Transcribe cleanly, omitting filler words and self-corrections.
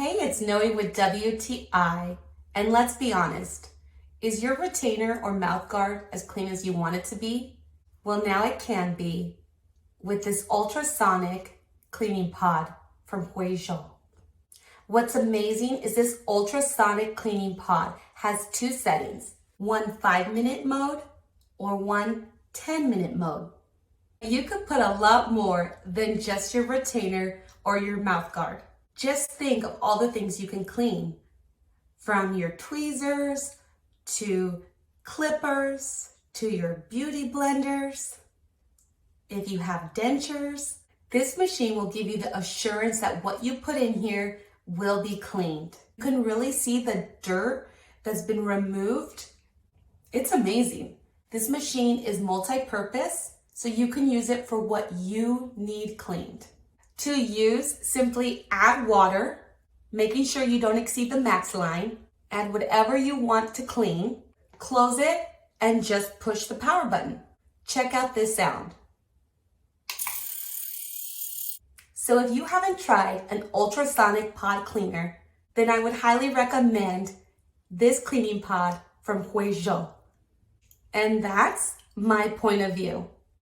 Hey, it's Noe with WTI, and let's be honest, is your retainer or mouth guard as clean as you want it to be? Well, now it can be with this ultrasonic cleaning pod from Voraiya. What's amazing is this ultrasonic cleaning pod has two settings, one 5-minute mode or one 10-minute mode. You could put a lot more than just your retainer or your mouth guard. Just think of all the things you can clean, from your tweezers to clippers to your beauty blenders. If you have dentures, this machine will give you the assurance that what you put in here will be cleaned. You can really see the dirt that's been removed. It's amazing. This machine is multi-purpose, so you can use it for what you need cleaned. To use, simply add water, making sure you don't exceed the max line, add whatever you want to clean, close it, and just push the power button. Check out this sound. So if you haven't tried an ultrasonic pod cleaner, then I would highly recommend this cleaning pod from Voraiya. And that's my point of view.